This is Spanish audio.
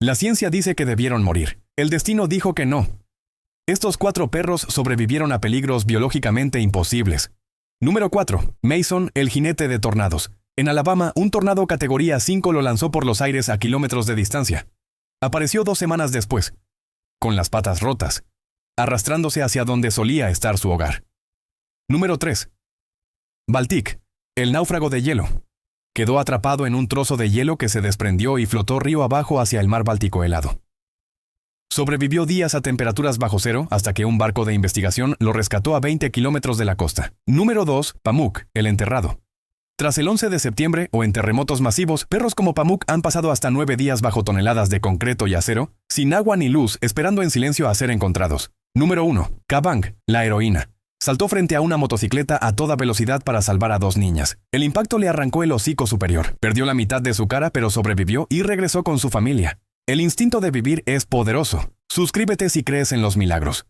La ciencia dice que debieron morir. El destino dijo que no. Estos 4 perros sobrevivieron a peligros biológicamente imposibles. Número 4. Mason, el jinete de tornados. En Alabama, un tornado categoría 5 lo lanzó por los aires a kilómetros de distancia. Apareció 2 semanas después, con las patas rotas, arrastrándose hacia donde solía estar su hogar. Número 3. Baltic, el náufrago de hielo. Quedó atrapado en un trozo de hielo que se desprendió y flotó río abajo hacia el mar Báltico helado. Sobrevivió días a temperaturas bajo cero hasta que un barco de investigación lo rescató a 20 kilómetros de la costa. Número 2. Pamuk, el enterrado. Tras el 11 de septiembre o en terremotos masivos, perros como Pamuk han pasado hasta 9 días bajo toneladas de concreto y acero, sin agua ni luz, esperando en silencio a ser encontrados. Número 1. Kabang, la heroína. Saltó frente a una motocicleta a toda velocidad para salvar a 2 niñas. El impacto le arrancó el hocico superior. Perdió la mitad de su cara, pero sobrevivió y regresó con su familia. El instinto de vivir es poderoso. Suscríbete si crees en los milagros.